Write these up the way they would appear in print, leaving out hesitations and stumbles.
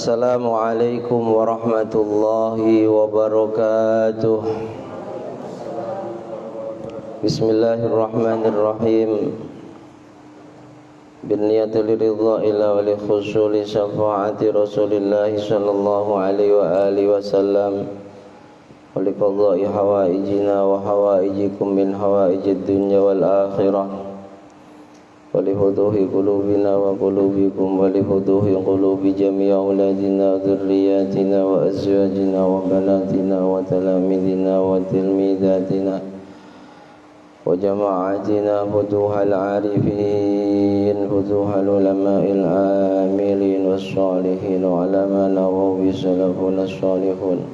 Assalamualaikum warahmatullahi wabarakatuh. Bismillahirrahmanirrahim. Binniyati liridha ila wa li khusuli syafaati Rasulillah sallallahu alaihi wa alihi wasallam wa li qadha'i hawaijina wa hawaijikum min hawaijid dunya wal akhirah wa li huduhi qulubina wa qulubikum wa li huduhi qulubi jami'i auladina dzurriyyatina wa azwajina wa banatina wa talamidina wa tilmidatina wa jama'atina futuhal arifin futuhal ulama'il amilin wassalihin wa alama nawawi salafun as-salihun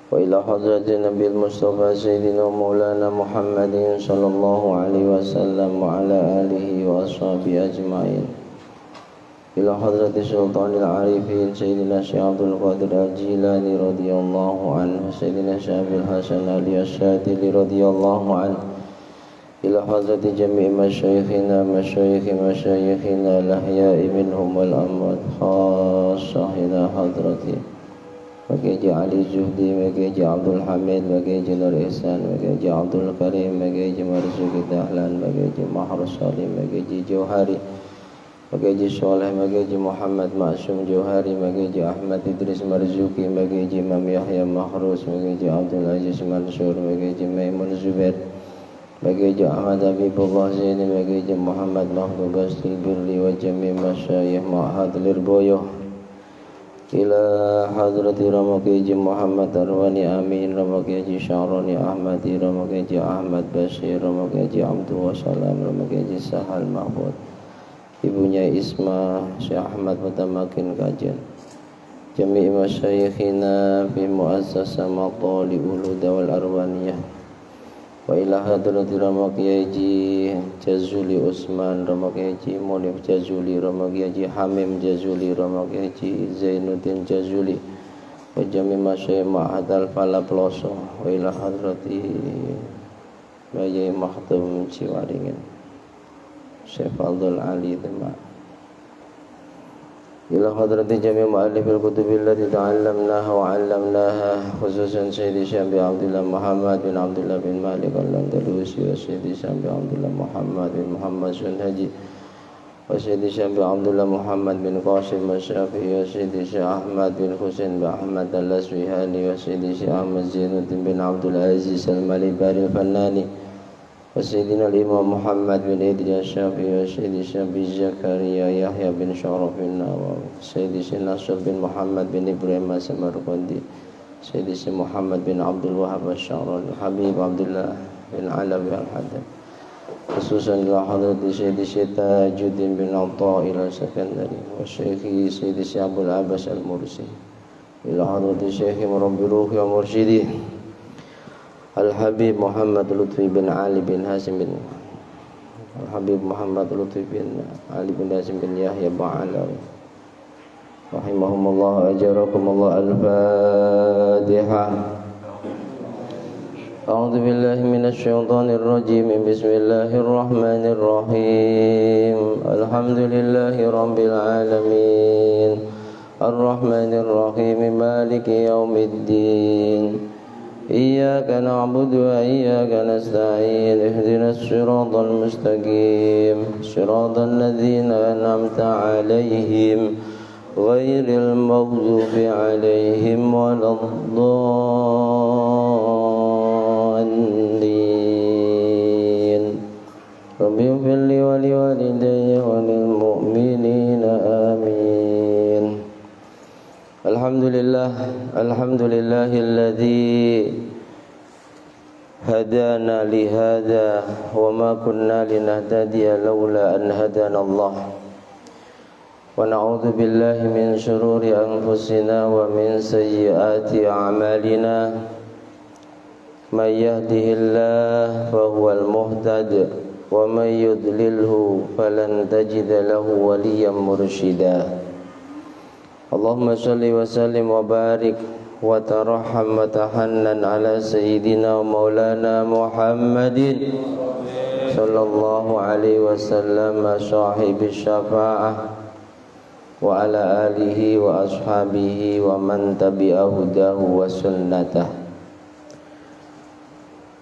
wa ila hadratin nabil mustafa sayyidina maulana muhammadin sallallahu alaihi wasallam wa ala alihi wa ashabihi ajma'in ila hadrati sultanil arifin sayyidina Syekh Abdul Qadir al-Jilani radhiyallahu anhu sayyidina Syekh Hasan Ali Asy-Syadzili radhiyallahu anhu ila hadrati jami'i masyayikhina masyayikhina al-ahya'i minhum wal amwat khassah ila hadrati Bagi Ali Zuhdi, bagi Abdul Hamid, bagi Nur Ihsan, bagi Abdul Karim, bagi Marzuki Dahlan, bagi Mahrus Salim, bagi Johari, bagi Soleh, bagi Muhammad Ma'sum Johari, bagi Ahmad Idris Marzuki, bagi Imam Yahya Mahrus, bagi Abdul Aziz Mansur, bagi Maimun Zubair, bagi Ahmad Habibullah Zaini, bagi Muhammad Mahmud Bastil Birli wa jami' masyayikh Ma'had Lirboyoh ila hadrati Ramaki Muhammad Arwani Amin, Ramaki Syarani Ahmadi, Ramaki Ahmad Bashir, Ramaki Abdul Wassalam, Ramaki Sahal Mahmud, ibunya Isma Syekh Ahmad Mutamakin Kajen, jami'i masyayikhina fi muassasah Matali Uluda wal Arwaniyah wa ila hadrati Ramaki Jazuli Usman, Ramaki Munif Jazuli, Ramaki Hamim Jazuli, Ramaki Zainuddin Jazuli wa jami' masyayikh Ma'had al-Fala Ploso wa ila hadrati Bayi Mahdum Ciwaringin Syekh Fadl Ali Demak ila hadrati jami' mu'allifil kutubil lati ta'allamnaha wa 'allamnaha khususan Sayyidi Syekh Abdullah Muhammad bin Abdullah bin Malik al-Andalusi wa Sayyidi Syekh Abdullah Muhammad bin Muhammad Sunhaji wa Sayyidi Syekh Abdullah Muhammad bin Qasim Asy-Syafi'i wa Sayyidi Syekh Ahmad bin Husain bin Ahmad al-Aswihani wa Sayyidi Syekh Ahmad Zainuddin bin Abdul Aziz al-Malibari al-Fannani wa Sayyidina al-Imam Muhammad bin Idris Syafi'i wa Sayyidi Syekh Zakaria Yahya bin Syaraf bin Nawawi Sayyidi Syekh Nasr bin Muhammad bin Ibrahim As-Samarqandi Sayyidi Syekh Muhammad bin Abdul Wahhab Asy-Syarani Habib Abdullah bin Alawi al-Haddad khususan ila hadrati Sayyidi Syekh Tajuddin bin Atha'il al-Sakandari wa Syekhi Sayyidi Syekh Abdul Abbas al-Mursi ila hadrati Syekh Murabbi Ruhi wa Mursyidi Al-Habib Muhammad Lutfi bin Ali bin Hasim bin Al-Habib Muhammad Lutfi bin Ali bin Hasim bin Yahya Ba'alawi rahimahumullah ajarakumullah. Al-Fatihah. A'udzu billahi minasy syaithanir rajim. Bismillahirrahmanirrahim. Alhamdulillahi rabbil alamin. Ar-Rahmanir Rahim. Maliki yaumiddin. إياك نعبد وإياك نستعين اهدنا الصراط المستقيم صراط الذين أنعمت عليهم غير المغضوب عليهم ولا الضالين رب اغفر لي ولوالدي وللمؤمنين آمين. Alhamdulillahilladzi hadana li hadza wa ma kunna linahtadiya laula an hadana Allah wa na'udzu billahi min shururi anfusina wa min sayyiati a'malina may yahdihillahu fahuwal muhtad wa may yudlilhu falan tajida lahu waliyyan mursyida. Allahumma shalli wa sallim wa barik wa tarahham wa tahannan ala sayyidina wa maulana Muhammadin sallallahu alaihi wasallam sahibi syafa'ah wa ala alihi wa ashabihi wa man tabi'a hudahu wa sunnatah.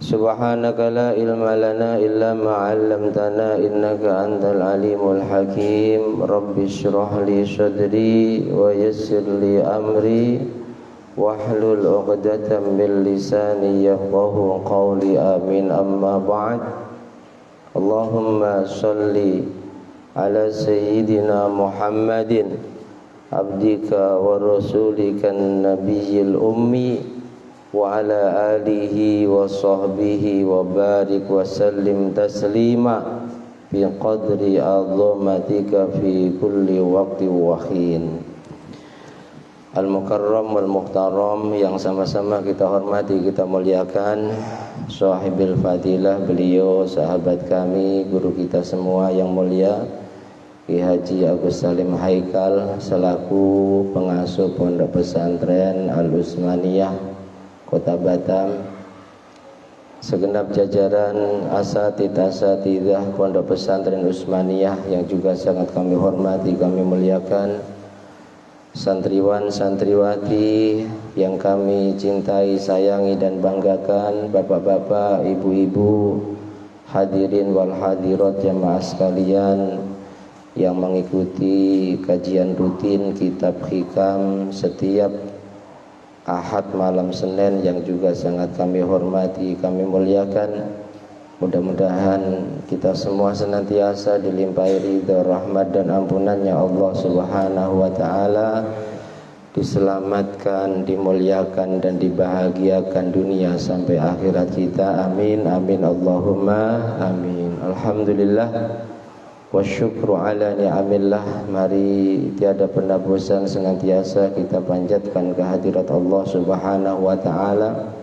Subhanaka la ilma lana illa ma 'allamtana innaka antal alimul hakim. Rabbi shrah li sadri wa yassir li amri wahlul 'uqdatam min lisani yafqahu qawli. Amin. Amma ba'd. Allahumma shalli ala sayyidina Muhammadin abdika wa rasulika nabiyil ummi wa ala alihi wa sahbihi wa barik wa sallim taslima bi qadri azamatika fi kulli waqti wa hin. Al-Mukarram wal Muhtaram yang sama-sama kita hormati, kita muliakan, sahibil fadilah, beliau sahabat kami, guru kita semua yang mulia, Ki Haji Agus Salim Haikal selaku pengasuh Pondok Pesantren Al-Utsmaniyah Kota Batam, segenap jajaran asatidah Pondok Pesantren Utsmaniyah yang juga sangat kami hormati, kami muliakan, santriwan santriwati yang kami cintai, sayangi dan banggakan, bapak-bapak, ibu-ibu, hadirin wal hadirat jamaah sekalian yang mengikuti kajian rutin kitab hikam setiap Ahad malam Senin yang juga sangat kami hormati, kami muliakan. Mudah-mudahan kita semua senantiasa dilimpahi ridha, rahmat dan ampunannya Allah Subhanahu wa taala, diselamatkan, dimuliakan dan dibahagiakan dunia sampai akhirat kita. Amin amin Allahumma amin. Alhamdulillah wa syukru ala ni'amillah. Mari tiada pernah bosan senantiasa kita panjatkan kehadirat Allah Subhanahu wa taala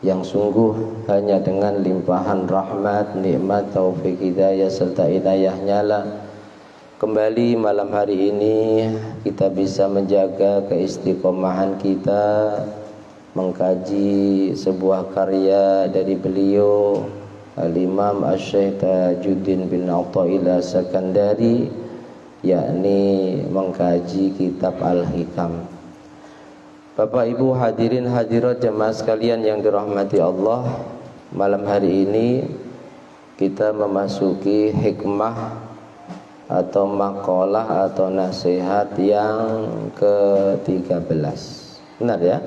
yang sungguh hanya dengan limpahan rahmat, nikmat, taufik, hidayah serta inayahnya lah kembali malam hari ini kita bisa menjaga keistiqomahan kita mengkaji sebuah karya dari beliau Al-Imam Asy-Syaikh Tajuddin bin Athaillah Sakandari, yakni mengkaji kitab Al-Hikam. Bapak Ibu hadirin hadirat jemaah sekalian yang dirahmati Allah, malam hari ini kita memasuki hikmah atau makalah atau nasihat yang ke-13. Benar ya?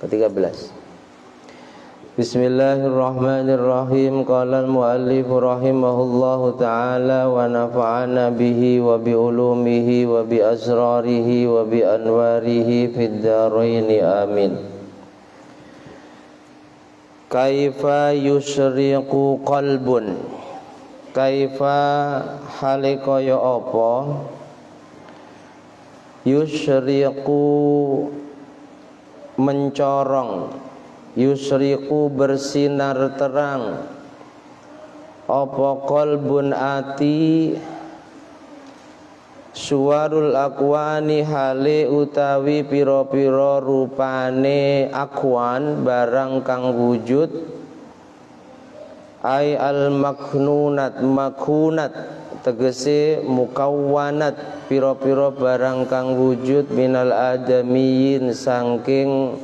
Ke-13. Bismillahirrahmanirrahim. Qala al-muallif rahimahullahu ta'ala wa nafa'ana bihi wa bi ulumihi wa bi asrarihi wa bi anwarihi fid dharaini amin. Kaifa yusyriqu qalbun, kaifa halikaya apa yusyriqu mencorong, yusriku bersinar terang, apa qalbun ati, suwarul akwani hale utawi piro-piro rupane akwan barang kang wujud, ay al maknunat makunat tegese mukawwanat piro-piro barang kang wujud minal adamiyin sangking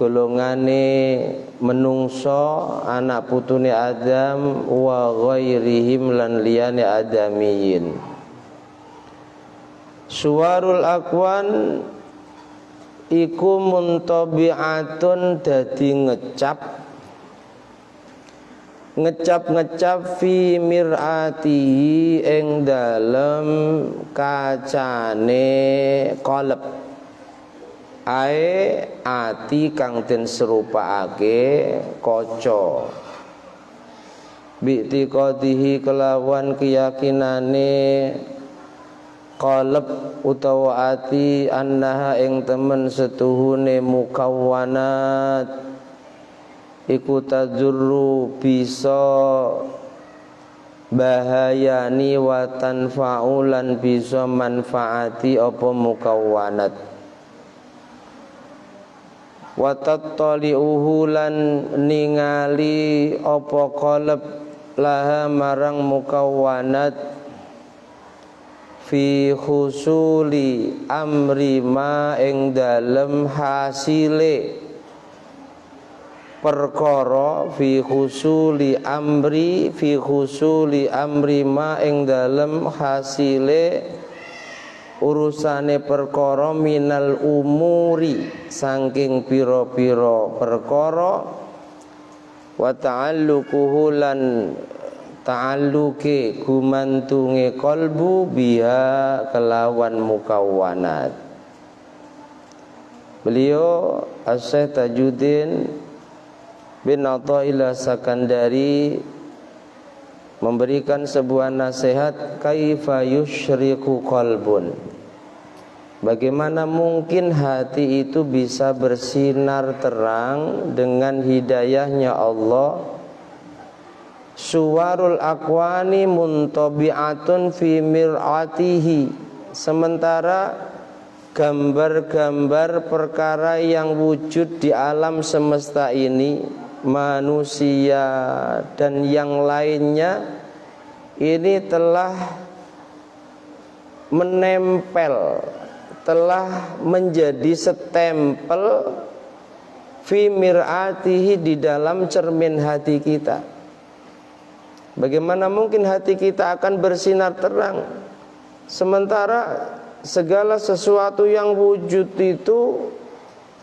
golongane menungso anak putune Adam wa ghairihim lan liyane adamiyin. Suwarul akwan iku muntabi'atun dadi ngecap fi mir'atihi ing dalem kacane qalb. Ae ati kang den serupakake kaca, bi'tiqadihi kelawan keyakinane qalb utawa ati annaha ing temen setuhune mukawwanat iku tadzurru bisa bahayani wa tanfa'ulan bisa manfaati apa mukawwanat wa tattali'uhu lan ningali apa qalb laha marang mukawwanat fi husuli amri ma ing dalem hasile perkara fi husuli amri ma ing dalem hasile urusane perkara minal umuri saking pira-pira perkara wa ta'alluquhu lan ta'alluqe gumantunge qalbu biha kelawan mukawwanat. Beliau Asy-Syaikh Tajuddin bin Athaillah Sakandari memberikan sebuah nasihat, kaifa yusyriqu qalbun. Bagaimana mungkin hati itu bisa bersinar terang dengan hidayahnya Allah? Suwarul akwani muntabi'atun fi mir'atihi. Sementara gambar-gambar perkara yang wujud di alam semesta ini, manusia dan yang lainnya, ini telah menempel, telah menjadi setempel fi mir'atihi, di dalam cermin hati kita. Bagaimana mungkin hati kita akan bersinar terang sementara segala sesuatu yang wujud itu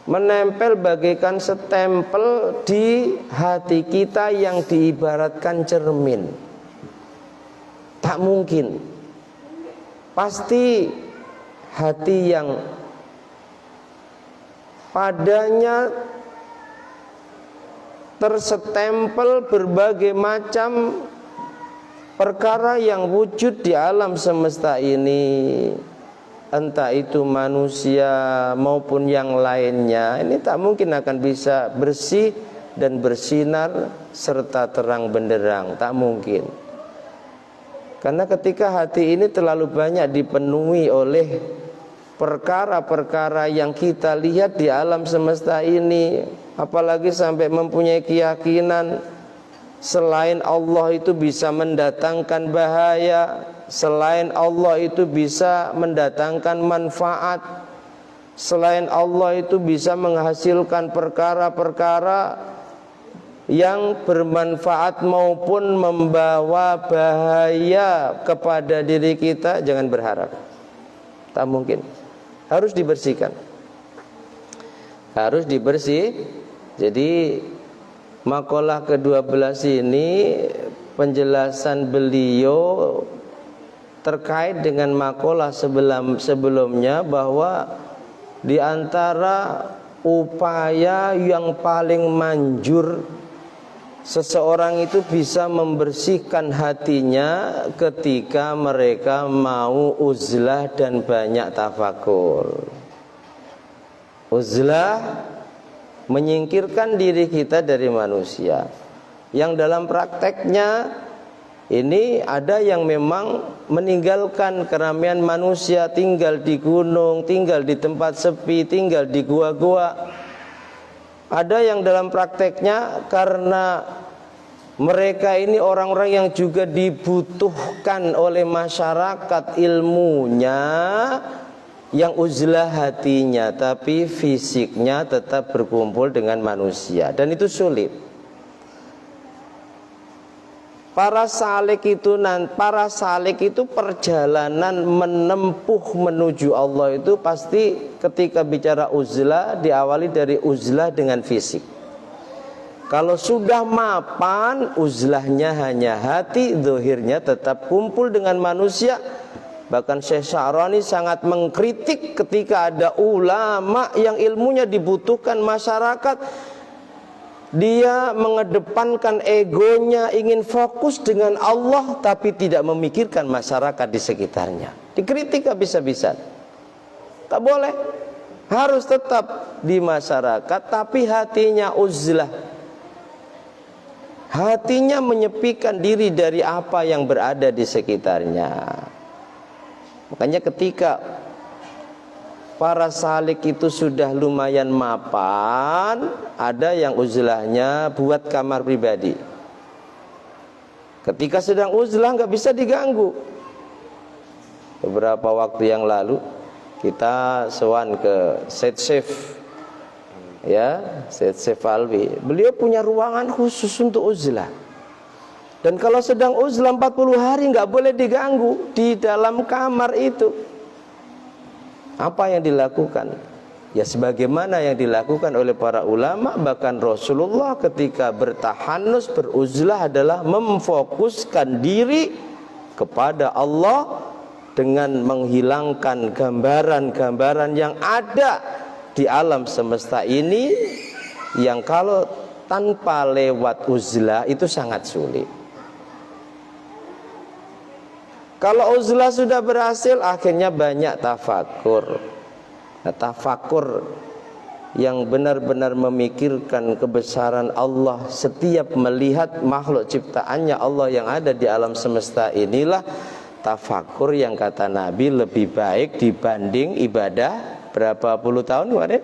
menempel bagaikan setempel di hati kita yang diibaratkan cermin? Tak mungkin. Pasti hati yang padanya tersetempel berbagai macam perkara yang wujud di alam semesta ini, entah itu manusia maupun yang lainnya, ini tak mungkin akan bisa bersih dan bersinar serta terang benderang. Tak mungkin. Karena ketika hati ini terlalu banyak dipenuhi oleh perkara-perkara yang kita lihat di alam semesta ini, apalagi sampai mempunyai keyakinan selain Allah itu bisa mendatangkan bahaya, selain Allah itu bisa mendatangkan manfaat, selain Allah itu bisa menghasilkan perkara-perkara yang bermanfaat maupun membawa bahaya kepada diri kita, jangan berharap. Tak mungkin. Harus dibersihkan. Harus dibersih. Jadi makalah ke-12 ini penjelasan beliau terkait dengan makalah sebelumnya, bahwa di antara upaya yang paling manjur seseorang itu bisa membersihkan hatinya ketika mereka mau uzlah dan banyak tafakur. Uzlah menyingkirkan diri kita dari manusia, yang dalam prakteknya ini ada yang memang meninggalkan keramaian manusia, tinggal di gunung, tinggal di tempat sepi, tinggal di gua-gua. Ada yang dalam prakteknya karena mereka ini orang-orang yang juga dibutuhkan oleh masyarakat ilmunya, yang uzlah hatinya tapi fisiknya tetap berkumpul dengan manusia, dan itu sulit. Para salik itu perjalanan menempuh menuju Allah itu pasti ketika bicara uzlah diawali dari uzlah dengan fisik. Kalau sudah mapan, uzlahnya hanya hati, zahirnya tetap kumpul dengan manusia. Bahkan Syekh Sya'rani sangat mengkritik ketika ada ulama yang ilmunya dibutuhkan masyarakat, dia mengedepankan egonya, ingin fokus dengan Allah tapi tidak memikirkan masyarakat di sekitarnya. Dikritik habis-habisan. Tak boleh. Harus tetap di masyarakat tapi hatinya uzlah. Hatinya menyepikan diri dari apa yang berada di sekitarnya. Makanya ketika para salik itu sudah lumayan mapan, ada yang uzlahnya buat kamar pribadi. Ketika sedang uzlah nggak bisa diganggu. Beberapa waktu yang lalu kita sowan ke Syed Syef, ya, Syed Syef Alwi. Beliau punya ruangan khusus untuk uzlah. Dan kalau sedang uzlah 40 hari nggak boleh diganggu di dalam kamar itu. Apa yang dilakukan? Ya sebagaimana yang dilakukan oleh para ulama, bahkan Rasulullah ketika bertahanus, beruzlah adalah memfokuskan diri kepada Allah dengan menghilangkan gambaran-gambaran yang ada di alam semesta ini, yang kalau tanpa lewat uzlah itu sangat sulit. Kalau uzlah sudah berhasil, akhirnya banyak tafakur. Nah, tafakur yang benar-benar memikirkan kebesaran Allah setiap melihat makhluk ciptaannya Allah yang ada di alam semesta, inilah tafakur yang kata Nabi lebih baik dibanding ibadah berapa puluh tahun kemarin?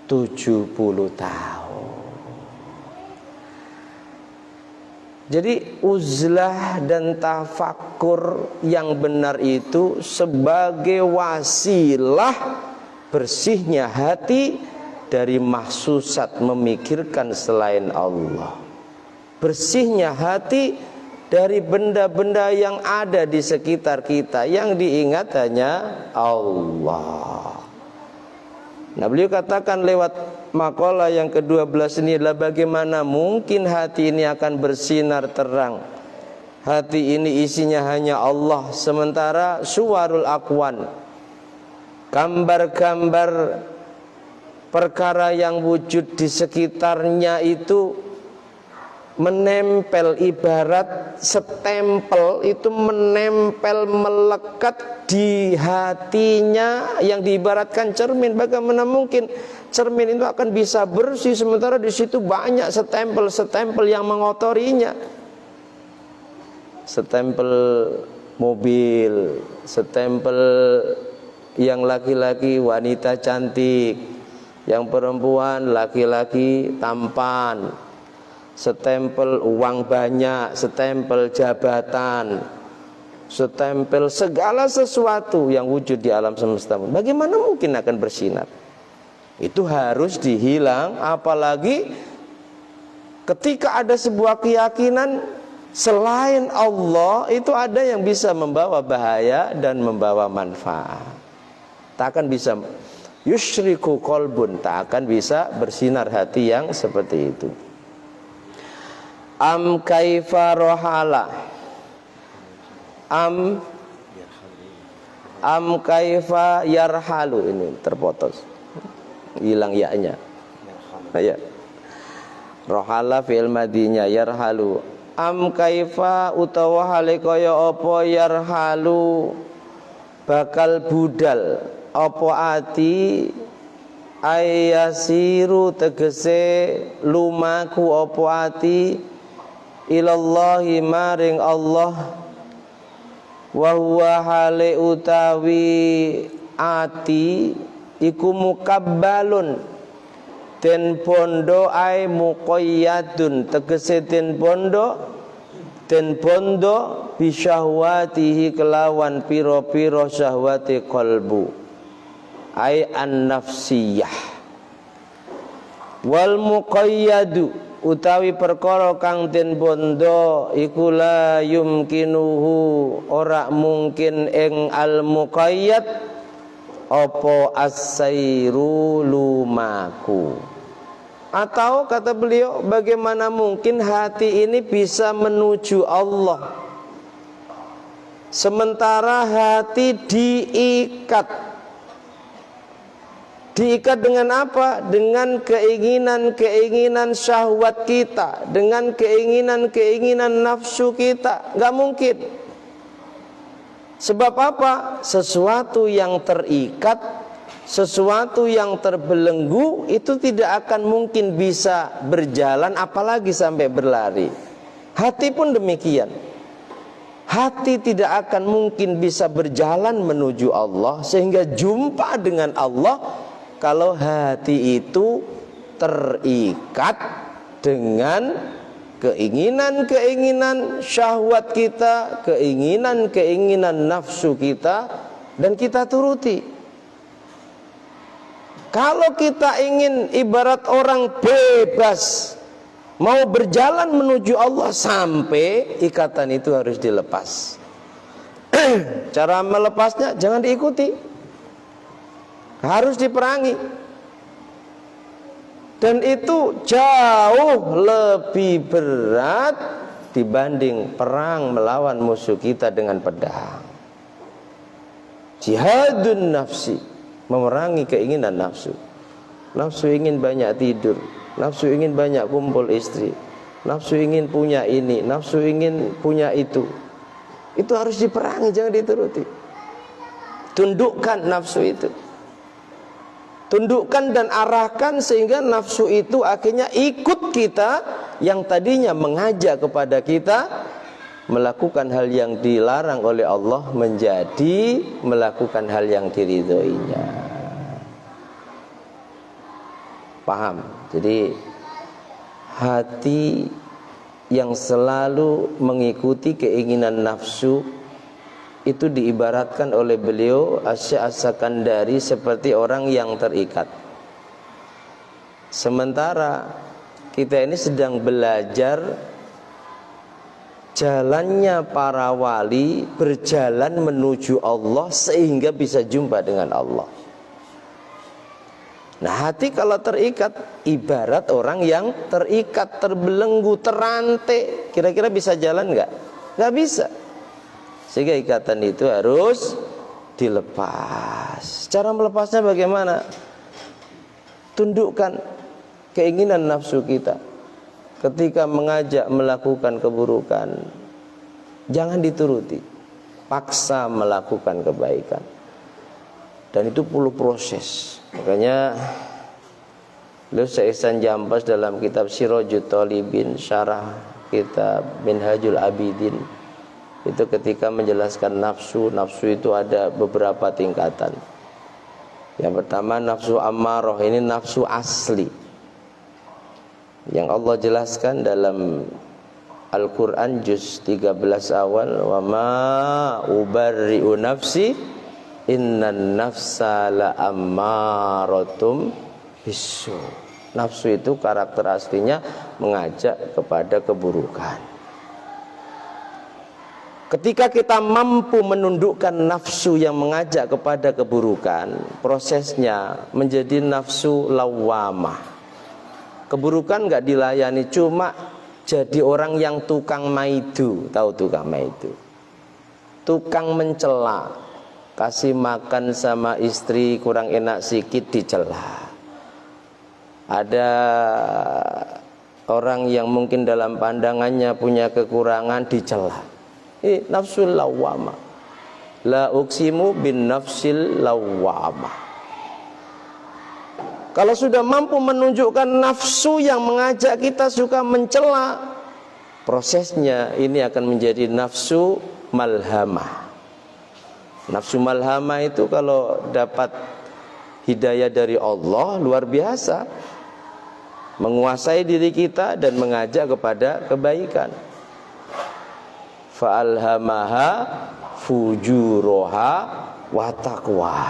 70 tahun. Jadi uzlah dan tafakur yang benar itu sebagai wasilah bersihnya hati dari mahsusat memikirkan selain Allah. Bersihnya hati dari benda-benda yang ada di sekitar kita, yang diingat hanya Allah. Nah, beliau katakan lewat makalah yang ke-12 ini adalah bagaimana mungkin hati ini akan bersinar terang. Hati ini isinya hanya Allah, sementara suwarul akwan, gambar-gambar perkara yang wujud di sekitarnya itu menempel, ibarat setempel itu menempel, melekat di hatinya, yang diibaratkan cermin. Bagaimana mungkin cermin itu akan bisa bersih sementara di situ banyak stempel-stempel yang mengotorinya. Stempel mobil, stempel yang laki-laki wanita cantik, yang perempuan laki-laki tampan, stempel uang banyak, stempel jabatan, stempel segala sesuatu yang wujud di alam semesta. Bagaimana mungkin akan bersinar? Itu harus dihilang, apalagi ketika ada sebuah keyakinan selain Allah itu ada yang bisa membawa bahaya dan membawa manfaat. Tak akan bisa yusyriku qalbun, tak akan bisa bersinar hati yang seperti itu. Am kaifa rohala, am kaifa yarhalu, ini terputus, hilang ya-nya. Ya. Rohala fi'il madinya, yarhalu. Am kaifa utawa hale kaya apa yarhalu bakal budal apa ati, ayasiru tegese lumaku apa ati, ilallahi maring Allah, wa huwa hale utawi ati iku mukabbalun den bondo ai muqayyadun tegese den bondo bisyahwatihi kelawan piro-piro syahwati qalbu ai an-nafsiyah. Wal muqayyadu utawi perkara kang den bondo iku la yumkinuhu ora mungkin ing al muqayyad apa as-sairu lumaku. Atau kata beliau, bagaimana mungkin hati ini bisa menuju Allah sementara hati diikat. Diikat dengan apa? Dengan keinginan-keinginan syahwat kita, dengan keinginan-keinginan nafsu kita. Gak mungkin. Sebab apa? Sesuatu yang terikat, sesuatu yang terbelenggu itu tidak akan mungkin bisa berjalan, apalagi sampai berlari. Hati pun demikian. Hati tidak akan mungkin bisa berjalan menuju Allah sehingga jumpa dengan Allah kalau hati itu terikat dengan keinginan-keinginan syahwat kita, keinginan-keinginan nafsu kita, dan kita turuti. Kalau kita ingin ibarat orang bebas, mau berjalan menuju Allah, sampai ikatan itu harus dilepas. Cara melepasnya jangan diikuti, harus diperangi. Dan itu jauh lebih berat dibanding perang melawan musuh kita dengan pedang. Jihadun nafsi, memerangi keinginan nafsu. Nafsu ingin banyak tidur, nafsu ingin banyak kumpul istri, nafsu ingin punya ini, nafsu ingin punya itu. Itu harus diperangi, jangan dituruti. Tundukkan nafsu itu. Tundukkan dan arahkan sehingga nafsu itu akhirnya ikut kita, yang tadinya mengajak kepada kita melakukan hal yang dilarang oleh Allah menjadi melakukan hal yang diridhoinya. Paham? Jadi hati yang selalu mengikuti keinginan nafsu itu diibaratkan oleh beliau Asy-Syaikh As-Sakandari seperti orang yang terikat. Sementara kita ini sedang belajar jalannya para wali berjalan menuju Allah sehingga bisa jumpa dengan Allah. Nah, hati kalau terikat ibarat orang yang terikat, terbelenggu, terantai. Kira-kira bisa jalan nggak? Nggak bisa. Sehingga ikatan itu harus dilepas. Cara melepasnya bagaimana? Tundukkan keinginan nafsu kita. Ketika mengajak melakukan keburukan, jangan dituruti. Paksa melakukan kebaikan. Dan itu perlu proses. Makanya Syekh Ihsan Jampas dalam kitab Sirajut Thalibin, syarah kitab Minhajul Abidin, itu ketika menjelaskan nafsu, nafsu itu ada beberapa tingkatan. Yang pertama nafsu ammarah, ini nafsu asli yang Allah jelaskan dalam Al-Quran juz 13 awal, wa ma ubarri'u nafsi innan nafsa la ammaratum bisu. Nafsu itu karakter aslinya mengajak kepada keburukan. Ketika kita mampu menundukkan nafsu yang mengajak kepada keburukan, prosesnya menjadi nafsu lawamah. Keburukan nggak dilayani, cuma jadi orang yang tukang maidu. Tahu tukang maidu? Tukang mencela. Kasih makan sama istri kurang enak sikit dicela. Ada orang yang mungkin dalam pandangannya punya kekurangan dicela. Nafsul lawamah. La uksimu bin nafsil lawamah. Kalau sudah mampu menunjukkan nafsu yang mengajak kita suka mencela, prosesnya ini akan menjadi nafsu malhamah. Nafsu malhamah itu kalau dapat hidayah dari Allah luar biasa, menguasai diri kita dan mengajak kepada kebaikan. Fa'alhamaha fujuroha wa taqwa.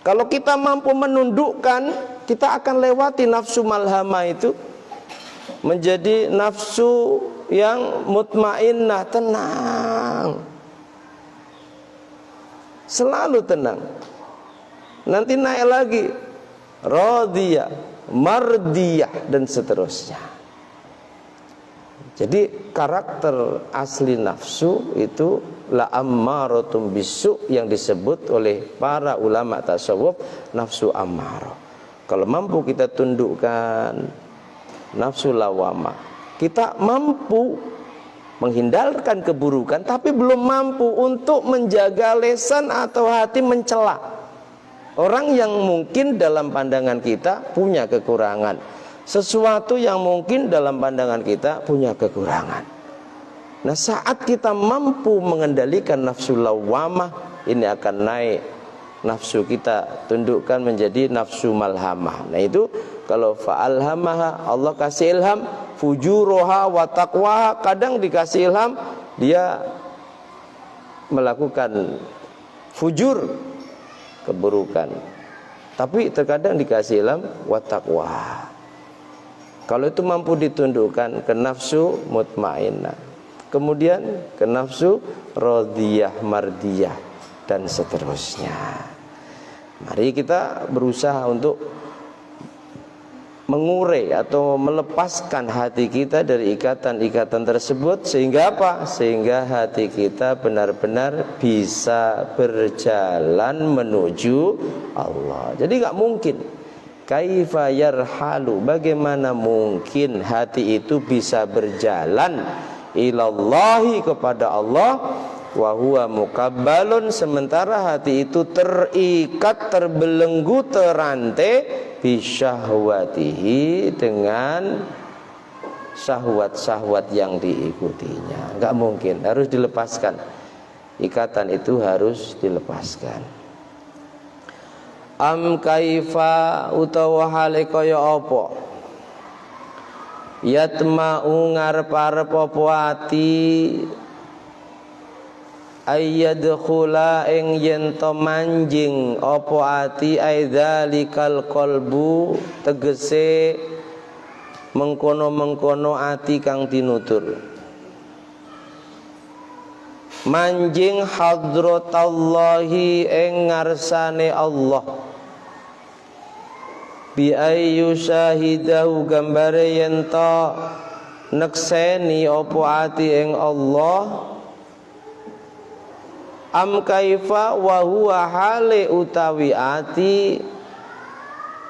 Kalau kita mampu menundukkan, kita akan lewati nafsu malhamah itu menjadi nafsu yang mutmainnah, tenang, selalu tenang. Nanti naik lagi radiyah, mardiyah, dan seterusnya. Jadi karakter asli nafsu itu la ammaratum bisu, yang disebut oleh para ulama tasawuf nafsu ammarah. Kalau mampu kita tundukkan nafsu lawamah, kita mampu menghindarkan keburukan, tapi belum mampu untuk menjaga lisan atau hati mencela orang yang mungkin dalam pandangan kita punya kekurangan, sesuatu yang mungkin dalam pandangan kita punya kekurangan. Nah, saat kita mampu mengendalikan nafsu lawamah, ini akan naik nafsu kita, tundukkan menjadi nafsu malhamah. Nah, itu Kalau fa'alhamaha, Allah kasih ilham, fujuroha wa taqwaha, kadang dikasih ilham dia melakukan fujur, keburukan. Tapi terkadang dikasih ilham wa taqwaha. Kalau itu mampu ditundukkan ke nafsu mutmainnah, kemudian ke nafsu radiyah mardiyah, dan seterusnya. Mari kita berusaha untuk mengurai atau melepaskan hati kita dari ikatan-ikatan tersebut, sehingga apa? Sehingga hati kita benar-benar bisa berjalan menuju Allah. Jadi nggak mungkin. Kaifa yarhalu, bagaimana mungkin hati itu bisa berjalan ilallahi, kepada Allah, wa huwa mukabbalun, sementara hati itu terikat, terbelenggu, terantai bisyahwatihi, dengan syahwat-syahwat yang diikutinya. Enggak mungkin, harus dilepaskan. Ikatan itu harus dilepaskan. Am kaifa, utawa hale kaya apa, yatma'u ngarep-arep apa ati, ayyadkhula ing yen to manjing apa ati, aidzalikal qalbu, tegese mengkono-mengkono ati kang tinutur, manjing hadratallahi ing ngarsane Allah, bi ayyu syahidahu, gambare yen to nekseni apa ati ing Allah, am kaifa wa huwa hale utawi ati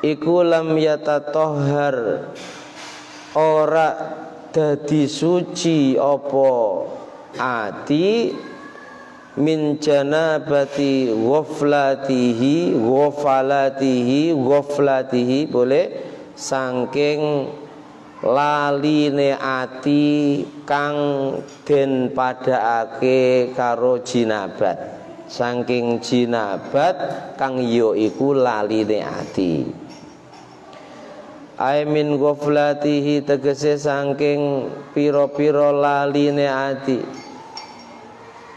iku lam yatatahhar, ora dadi suci apa ati, min janabati ghaflatihi, ghaflatihi boleh, saking laline ati kang den padhaake karo jinabat, saking jinabat kang ya iku laline ati. Ai min ghaflatihi, tegese saking pira-pira laline ati,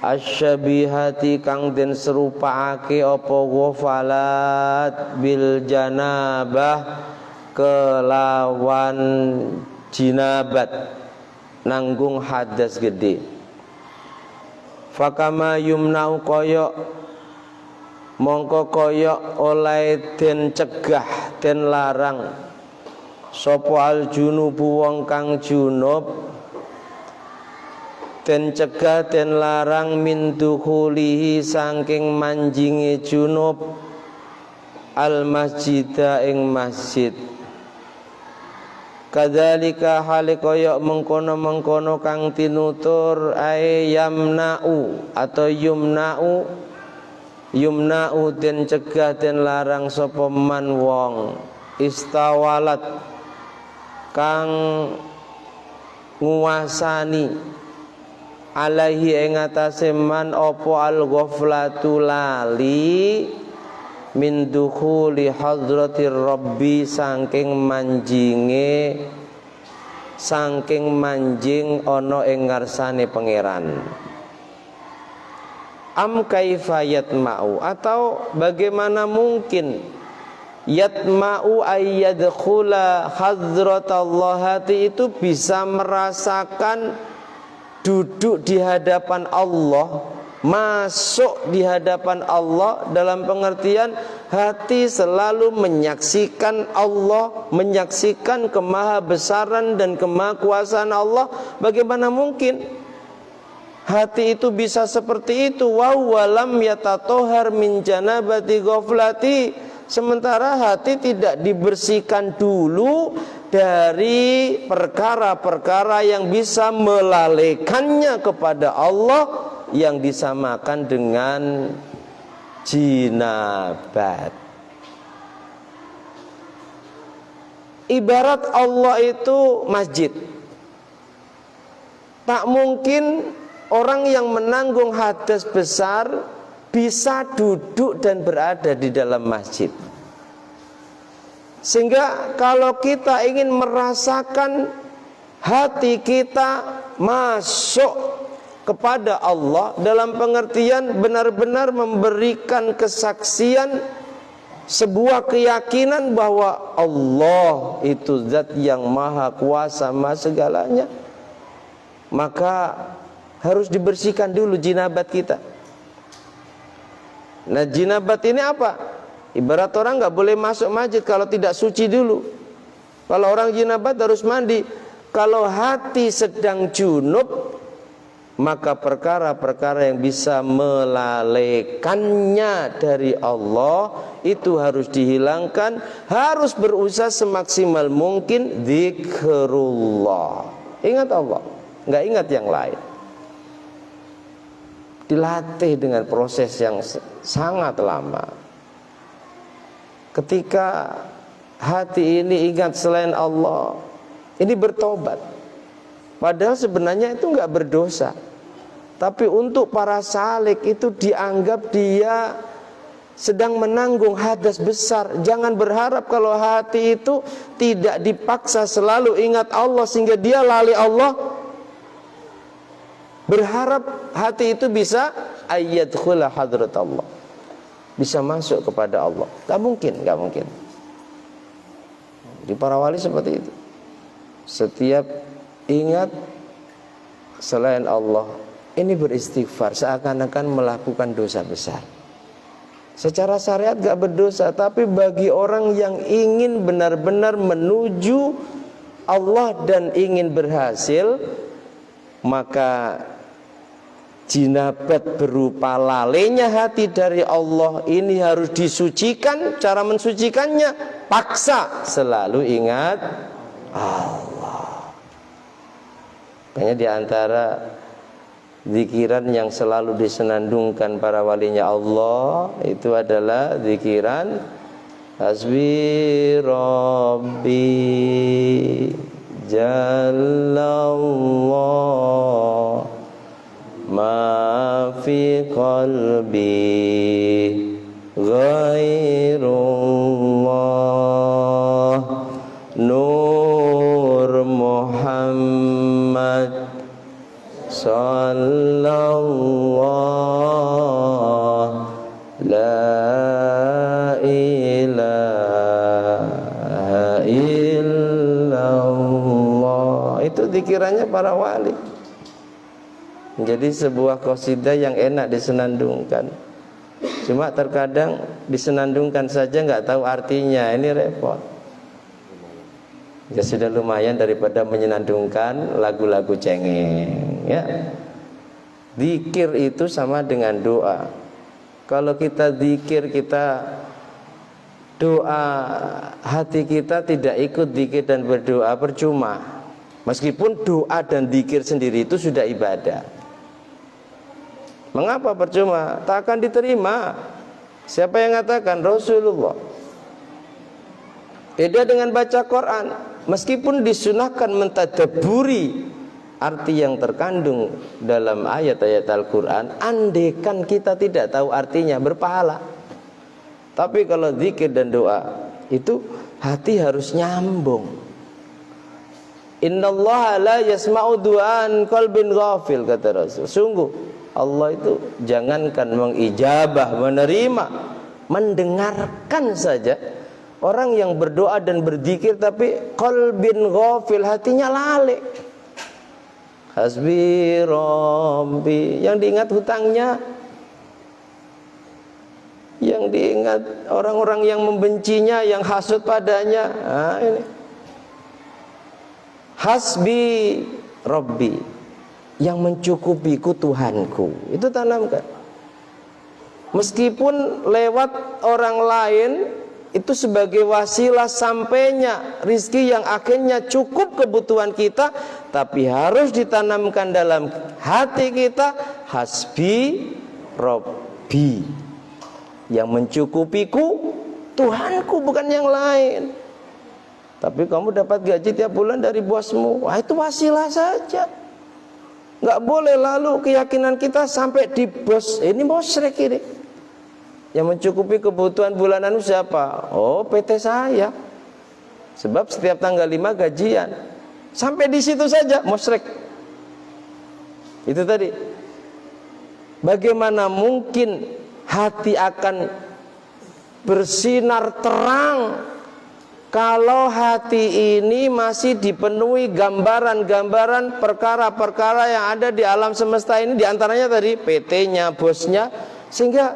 asyabihati kang den serupaake apa ghafalat bil janabah, kelawan jinabat, nanggung hadas gede. Fakama yumnau, koyok mongko koyok oleh den cegah, den larang sapa al junubu wong kang junub, den cegah den larang min dukhulihi, saking manjingi junub, al masjida ing masjid. Kadzalika hale koyok mengkono-mengkono kang tinutur, ay yamna'u atau yumna'u, yumna'u den cegah den larang sapa man wong, istawalat kang nguasani, alaihi ing atase man apa al ghaflatu lali, min dukhuli hadratir rabbi, saking manjinge, saking manjing ana ing ngarsane pangeran. Am kaifa yatma'u, atau bagaimana mungkin yatma'u ayyadkhula hadratallah, hati itu bisa merasakan duduk di hadapan Allah, masuk di hadapan Allah, dalam pengertian hati selalu menyaksikan Allah, menyaksikan kemahabesaran dan kemahakuasaan Allah. Bagaimana mungkin hati itu bisa seperti itu? Wa walam yatatohar min janabati ghaflati, sementara hati tidak dibersihkan dulu dari perkara-perkara yang bisa melalaikannya kepada Allah, yang disamakan dengan jinabat. Ibarat Allah itu masjid. Tak mungkin orang yang menanggung hadas besar bisa duduk dan berada di dalam masjid. Sehingga kalau kita ingin merasakan hati kita masuk kepada Allah dalam pengertian benar-benar memberikan kesaksian, sebuah keyakinan bahwa Allah itu zat yang maha kuasa, maha segalanya, maka harus dibersihkan dulu jinabat kita. Nah, jinabat ini apa? Ibarat orang nggak boleh masuk masjid kalau tidak suci dulu. Kalau orang jinabat harus mandi. Kalau hati sedang junub, maka perkara-perkara yang bisa melalaikannya dari Allah itu harus dihilangkan. Harus berusaha semaksimal mungkin zikrullah. Ingat Allah, nggak ingat yang lain. Dilatih dengan proses yang sangat lama. Ketika hati ini ingat selain Allah, ini bertobat. Padahal sebenarnya itu nggak berdosa. Tapi untuk para salik itu dianggap dia sedang menanggung hadas besar. Jangan berharap kalau hati itu tidak dipaksa selalu ingat Allah sehingga dia lali Allah. Berharap hati itu bisa ayyadkhula hadrat Allah, bisa masuk kepada Allah. Gak mungkin. Di para wali seperti itu. Setiap ingat selain Allah, ini beristighfar seakan-akan melakukan dosa besar. Secara syariat gak berdosa, tapi bagi orang yang ingin benar-benar menuju Allah dan ingin berhasil, maka jinabat berupa lalainya hati dari Allah ini harus disucikan. Cara mensucikannya, paksa selalu ingat Allah. Makanya di antara zikiran yang selalu disenandungkan para walinya Allah itu adalah zikiran Hasbi Rabbi Jallallah ma fi qalbi ghairullah Nur Muhammad sallallahu la ilaha illallah. Itu zikirannya para wali. Menjadi sebuah qasidah yang enak disenandungkan. Cuma terkadang disenandungkan saja nggak tahu artinya, ini repot. Ya sudah lumayan daripada menyenandungkan lagu-lagu cengeng, ya. Zikir itu sama dengan doa. Kalau kita zikir, kita doa, hati kita tidak ikut zikir dan berdoa, percuma. Meskipun doa dan zikir sendiri itu sudah ibadah. Mengapa percuma? Tak akan diterima. Siapa yang mengatakan? Rasulullah. Beda dengan baca Quran. Meskipun disunahkan mentadabburi arti yang terkandung dalam ayat-ayat Al-Quran, andaikan kita tidak tahu artinya, berpahala. Tapi kalau zikir dan doa itu hati harus nyambung. Innallaha la yasma'u du'an qalbin ghafil, kata Rasul. Sungguh Allah itu jangankan mengijabah, menerima, mendengarkan saja. Orang yang berdoa dan berzikir tapi qalbin ghafil, hatinya lalai. Hasbi Rabbi, yang diingat hutangnya, yang diingat orang-orang yang membencinya, yang hasud padanya. Nah, ini Hasbi Rabbi, yang mencukupiku Tuhanku. Itu tanamkan. Meskipun lewat orang lain, itu sebagai wasilah sampainya rizki yang akhirnya cukup kebutuhan kita, tapi harus ditanamkan dalam hati kita Hasbi Rabbi, yang mencukupiku Tuhanku, bukan yang lain. Tapi kamu dapat gaji tiap bulan dari bosmu, wah itu wasilah saja. Nggak boleh lalu keyakinan kita sampai di bos, ini musyrik ini. Yang mencukupi kebutuhan bulanan siapa? Oh, PT saya. Sebab setiap tanggal 5 gajian. Sampai di situ saja musyrik. Itu tadi. Bagaimana mungkin hati akan bersinar terang kalau hati ini masih dipenuhi gambaran-gambaran perkara-perkara yang ada di alam semesta ini, diantaranya tadi PT-nya, bosnya, sehingga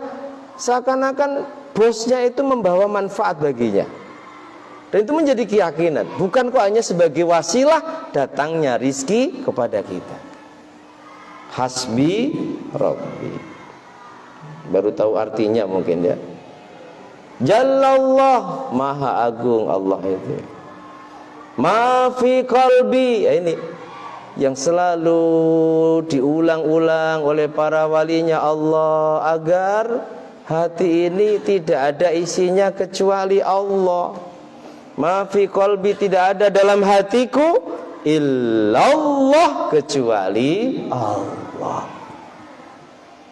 seakan-akan bosnya itu membawa manfaat baginya. Dan itu menjadi keyakinan, bukan kok hanya sebagai wasilah datangnya rizki kepada kita. Hasbi Rabbi. Baru tahu artinya mungkin ya. Jallallah, Maha Agung Allah itu. Ma fi qalbi, ini yang selalu diulang-ulang oleh para walinya Allah, agar hati ini tidak ada isinya kecuali Allah. Ma fi qalbi, tidak ada dalam hatiku illallah, kecuali Allah.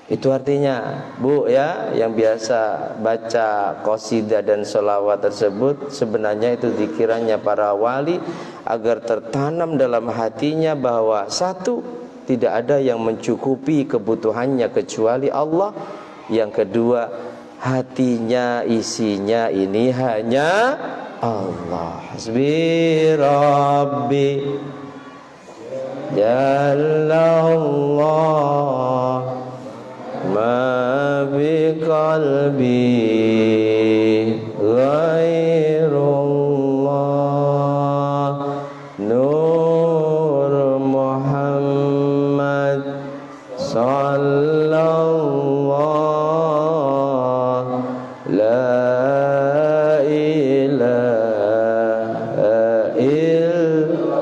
Itu artinya, Bu ya, yang biasa baca qasidah dan sholawat tersebut, sebenarnya itu zikirannya para wali agar tertanam dalam hatinya bahwa satu, tidak ada yang mencukupi kebutuhannya kecuali Allah. Yang kedua, hatinya isinya ini hanya Allah. Hasbi Rabbi Jallallah, ma bi qalbi ghairullah, nur Muhammad sallallahu la ilaha illallah.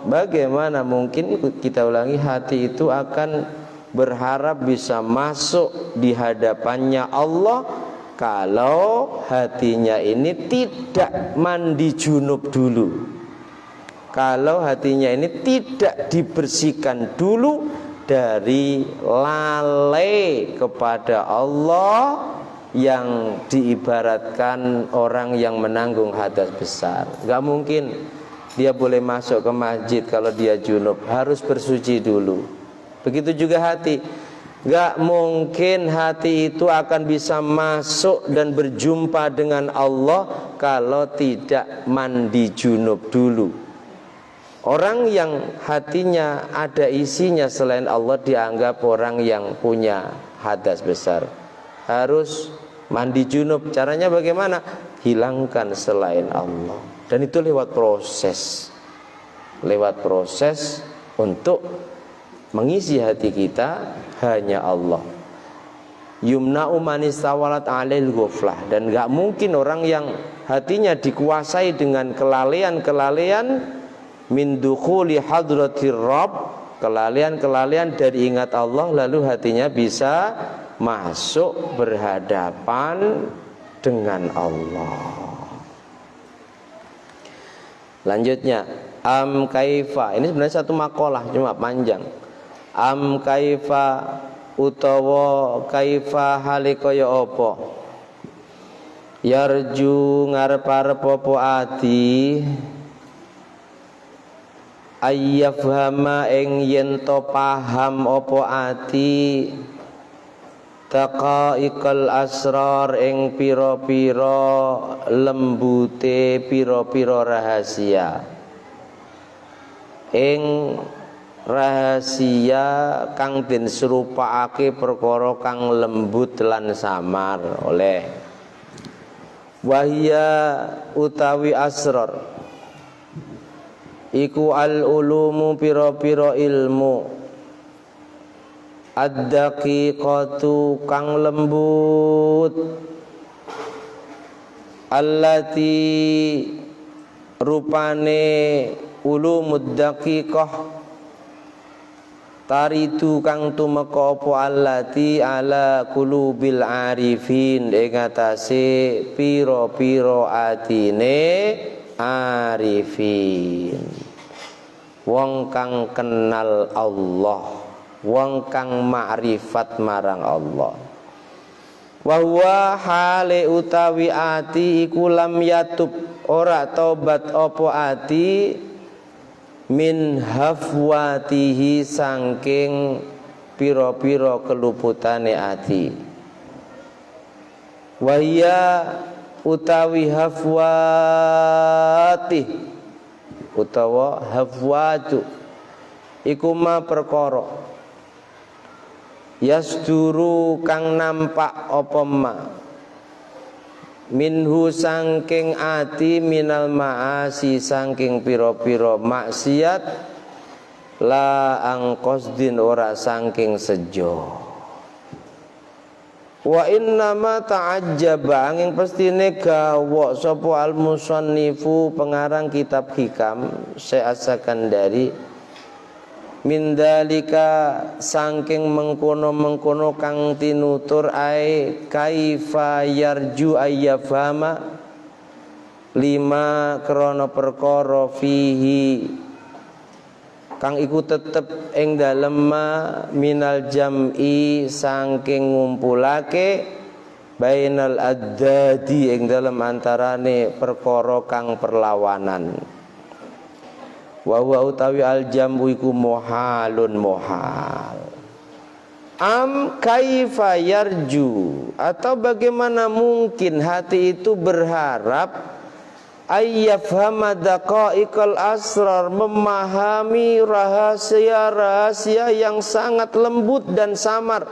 Bagaimana mungkin, kita ulangi, hati itu akan berharap bisa masuk di hadapannya Allah kalau hatinya ini tidak mandi junub dulu, kalau hatinya ini tidak dibersihkan dulu dari lalai kepada Allah, yang diibaratkan orang yang menanggung hadas besar. Gak mungkin dia boleh masuk ke masjid kalau dia junub, harus bersuci dulu. Begitu juga hati. Gak mungkin hati itu akan bisa masuk dan berjumpa dengan Allah kalau tidak mandi junub dulu. Orang yang hatinya ada isinya selain Allah dianggap orang yang punya hadas besar. Harus mandi junub. Caranya bagaimana? Hilangkan selain Allah. Dan itu lewat proses. Lewat proses untuk mengisi hati kita hanya Allah. Yumna'u man istawalat 'alail ghaflah. Dan gak mungkin orang yang hatinya dikuasai dengan kelalaian-kelalaian min dukhuli hadratir Rabb, kelalaian-kelalaian dari ingat Allah, lalu hatinya bisa masuk berhadapan dengan Allah. Lanjutnya, kaifa. Ini sebenarnya satu makalah, cuma panjang. Kaifa utawa kaifa hale kaya apa, yarju ngarep-arep apa ati, ayyafhama ing yen to paham apa ati, taqaiqal asrar ing pira-pira lembute pira-pira rahasia, ing rahasia kang den serupakake perkara kang lembut lan samar oleh wahya utawi asrar iku al ulumu pira-pira ilmu ad-daqiqatu kang lembut allati rupane ulumud daqiqah taritu kang tumeka apa allati ala qulubil arifin ing atase pira-pira atine arifin, wong kang kenal Allah, wong kang makrifat marang Allah. Wa huwa hale utawi ati iku lam yatub ora tobat opo ati min hafwatihi sangking piro-piro keluputane ati. Wa hiya utawi hafwati utawa hafwatu iku ma perkara yasduru kang nampak apa ma minhu sangking ati minal ma'asi sangking piro-piro maksiat la angqasdin ora sangking sejo. Wa inna ma ta'ajjaba angin pastine gawa sapa al musannifu pengarang kitab hikam Syekh dari min dalika saking mengkono-mengkono kang tinutur ae kaifa yarju ayyafama lima krana perkara fihi kang iku tetep ing dalem minal jam'i saking ngumpulake bainal addadi ing dalem antarane perkara kang perlawanan. Wa huwa utawi al jam'u iku muhalun muhal. Am kaifa yarju atau bagaimana mungkin hati itu berharap ayyafhama daqaiqal asrar memahami rahasia-rahasia yang sangat lembut dan samar.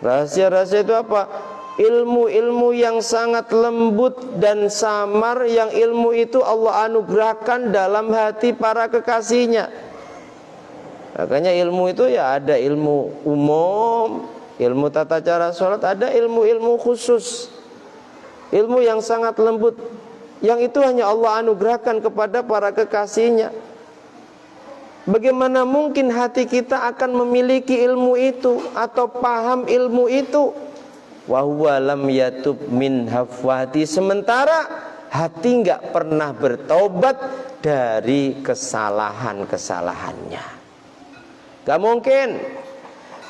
Rahasia-rahasia itu apa? Ilmu-ilmu yang sangat lembut dan samar yang ilmu itu Allah anugerahkan dalam hati para kekasihnya. Makanya ilmu itu ya ada ilmu umum, ilmu tata cara sholat, ada ilmu-ilmu khusus, ilmu yang sangat lembut yang itu hanya Allah anugerahkan kepada para kekasihnya. Bagaimana mungkin hati kita akan memiliki ilmu itu atau paham ilmu itu? Wa huwa lam yatub min hafwati, sementara hati enggak pernah bertobat dari kesalahan-kesalahannya. Gak mungkin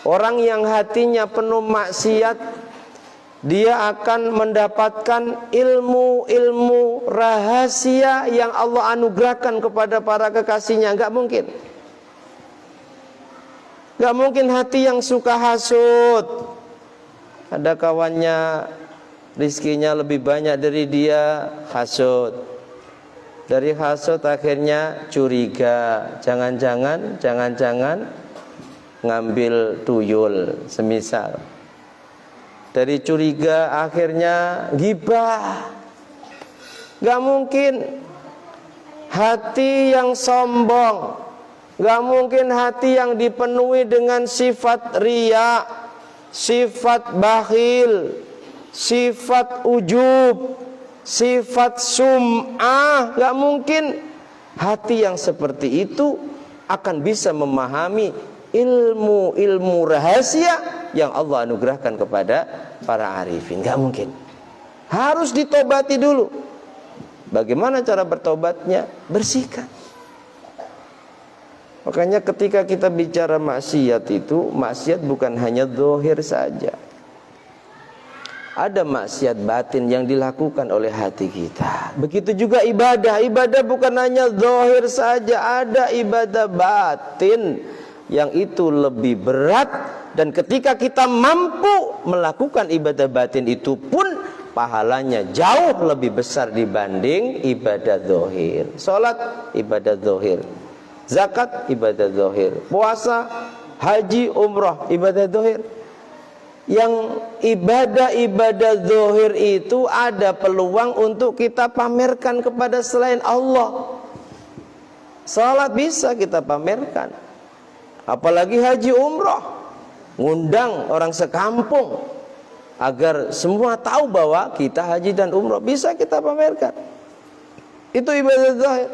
orang yang hatinya penuh maksiat dia akan mendapatkan ilmu-ilmu rahasia yang Allah anugerahkan kepada para kekasihnya. Gak mungkin. Gak mungkin hati yang suka hasud, ada kawannya rizkinya lebih banyak dari dia, hasud. Dari hasud akhirnya curiga, jangan-jangan ngambil tuyul semisal. Dari curiga akhirnya ghibah. Gak mungkin hati yang sombong, gak mungkin hati yang dipenuhi dengan sifat riya, sifat bakhil, sifat ujub, sifat sum'ah. Gak mungkin hati yang seperti itu akan bisa memahami ilmu-ilmu rahasia yang Allah anugerahkan kepada para arifin. Gak mungkin. Harus ditobati dulu. Bagaimana cara bertobatnya? Bersihkan. Makanya ketika kita bicara maksiat itu, maksiat bukan hanya zahir saja. Ada maksiat batin yang dilakukan oleh hati kita. Begitu juga ibadah. Ibadah bukan hanya zahir saja, ada ibadah batin yang itu lebih berat. Dan ketika kita mampu melakukan ibadah batin itu pun pahalanya jauh lebih besar dibanding ibadah zahir. Salat ibadah zahir, zakat ibadah zahir, puasa, haji, umrah ibadah zahir. Yang ibadah-ibadah zahir itu ada peluang untuk kita pamerkan kepada selain Allah. Salat bisa kita pamerkan, apalagi haji umrah, ngundang orang sekampung agar semua tahu bahwa kita haji dan umrah, bisa kita pamerkan. Itu ibadah zahir.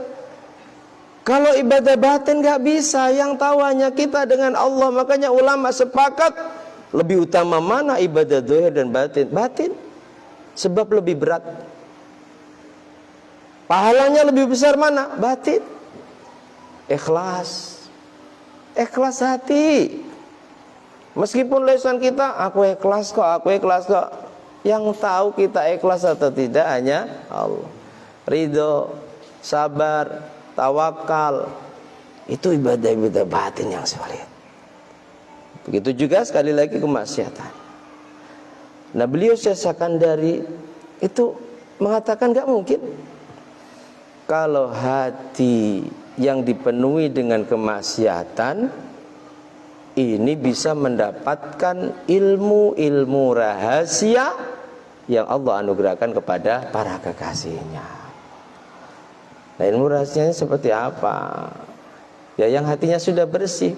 Kalau ibadah batin gak bisa, yang tahu hanya kita dengan Allah. Makanya ulama sepakat lebih utama mana ibadah zahir dan batin? Batin, sebab lebih berat. Pahalanya lebih besar mana? Batin. Ikhlas, ikhlas hati. Meskipun lisan kita aku ikhlas kok. Yang tahu kita ikhlas atau tidak hanya Allah. Ridho, sabar, tawakal, itu ibadah-ibadah batin yang solid. Begitu juga sekali lagi kemaksiatan. Nah, beliau Syekh Sakandari itu mengatakan gak mungkin kalau hati yang dipenuhi dengan kemaksiatan ini bisa mendapatkan ilmu rahasia yang Allah anugerahkan kepada para kekasihnya. Nah, ilmu rahasianya seperti apa? Ya, yang hatinya sudah bersih.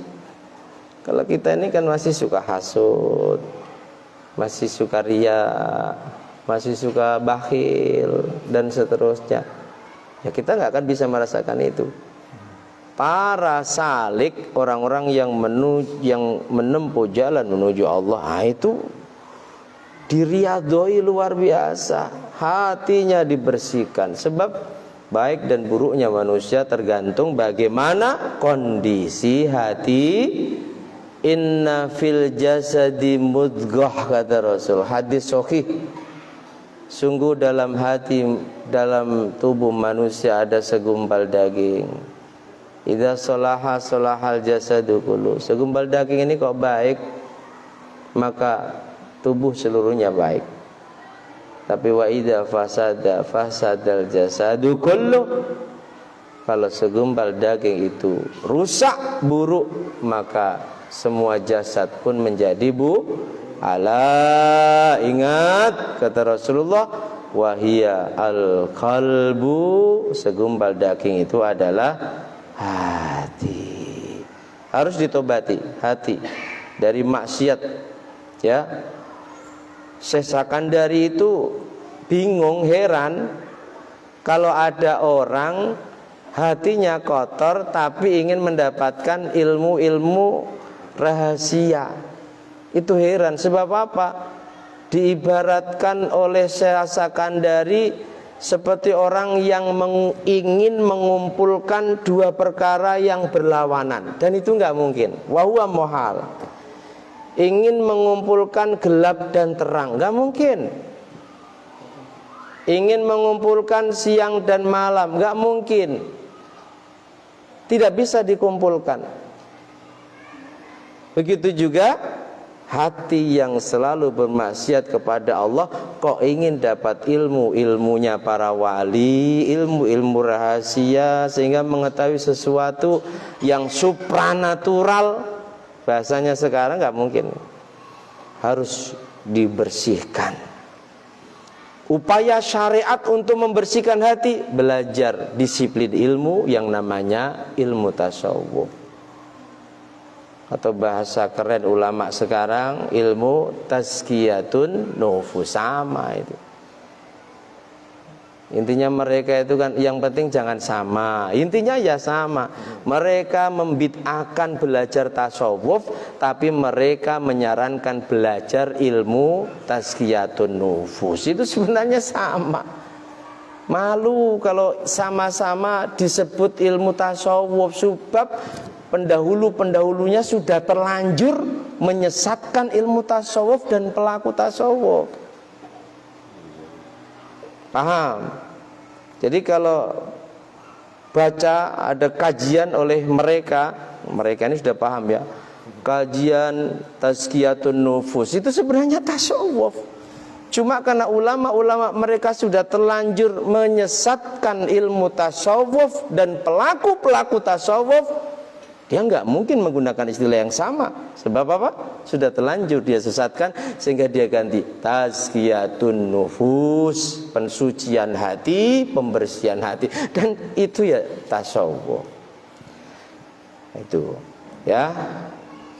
Kalau kita ini kan masih suka hasud, masih suka riya, masih suka bakhil, dan seterusnya. Ya, kita nggak akan bisa merasakan itu. Para salik, orang-orang yang menempuh jalan menuju Allah, itu diriadoi luar biasa, hatinya dibersihkan. Sebab baik dan buruknya manusia tergantung bagaimana kondisi hati. Inna fil jasadi mudghah, kata Rasul, hadis sahih. Sungguh dalam hati, dalam tubuh manusia ada segumpal daging. Idza sholaha sholahal jasadu kullu. Segumpal daging ini kok baik, maka tubuh seluruhnya baik. Tapi wa idza fasada fasadal jasadu kullu. Kalau segumpal daging itu rusak, buruk, maka semua jasad pun menjadi ala, ingat kata Rasulullah, wahia al-qalbu, segumpal daging itu adalah hati. Harus ditobati hati dari maksiat, ya. Syekh Sakandari itu bingung, heran kalau ada orang hatinya kotor tapi ingin mendapatkan ilmu rahasia. Itu heran. Sebab apa? Diibaratkan oleh Syekh Sakandari seperti orang yang ingin mengumpulkan dua perkara yang berlawanan, dan itu nggak mungkin. Wa huwa muhal. Ingin mengumpulkan gelap dan terang, nggak mungkin. Ingin mengumpulkan siang dan malam, nggak mungkin. Tidak bisa dikumpulkan. Begitu juga hati yang selalu bermaksiat kepada Allah, kok ingin dapat ilmunya para wali, ilmu rahasia, sehingga mengetahui sesuatu yang supranatural. Bahasanya sekarang nggak mungkin. Harus dibersihkan. Upaya syariat untuk membersihkan hati, belajar disiplin ilmu yang namanya ilmu tasawuf. Atau bahasa keren ulama sekarang, ilmu tazkiyatun nufus, sama itu. Intinya mereka itu kan yang penting jangan sama. Intinya ya sama. Mereka membid'ahkan belajar tasawuf, tapi mereka menyarankan belajar ilmu tazkiyatun nufus. Itu sebenarnya sama. Malu kalau sama-sama disebut ilmu tasawuf, sebab pendahulu-pendahulunya sudah terlanjur menyesatkan ilmu tasawuf dan pelaku tasawuf. Paham? Jadi kalau baca ada kajian oleh mereka ini sudah paham ya. Kajian tazkiyatun nufus itu sebenarnya tasawuf. Cuma karena ulama-ulama mereka sudah terlanjur menyesatkan ilmu tasawuf dan pelaku-pelaku tasawuf, dia nggak mungkin menggunakan istilah yang sama. Sebab apa? Sudah terlanjur dia sesatkan, sehingga dia ganti tazkiyatun nufus, pensucian hati, pembersihan hati, dan itu ya tasawuf. Itu ya.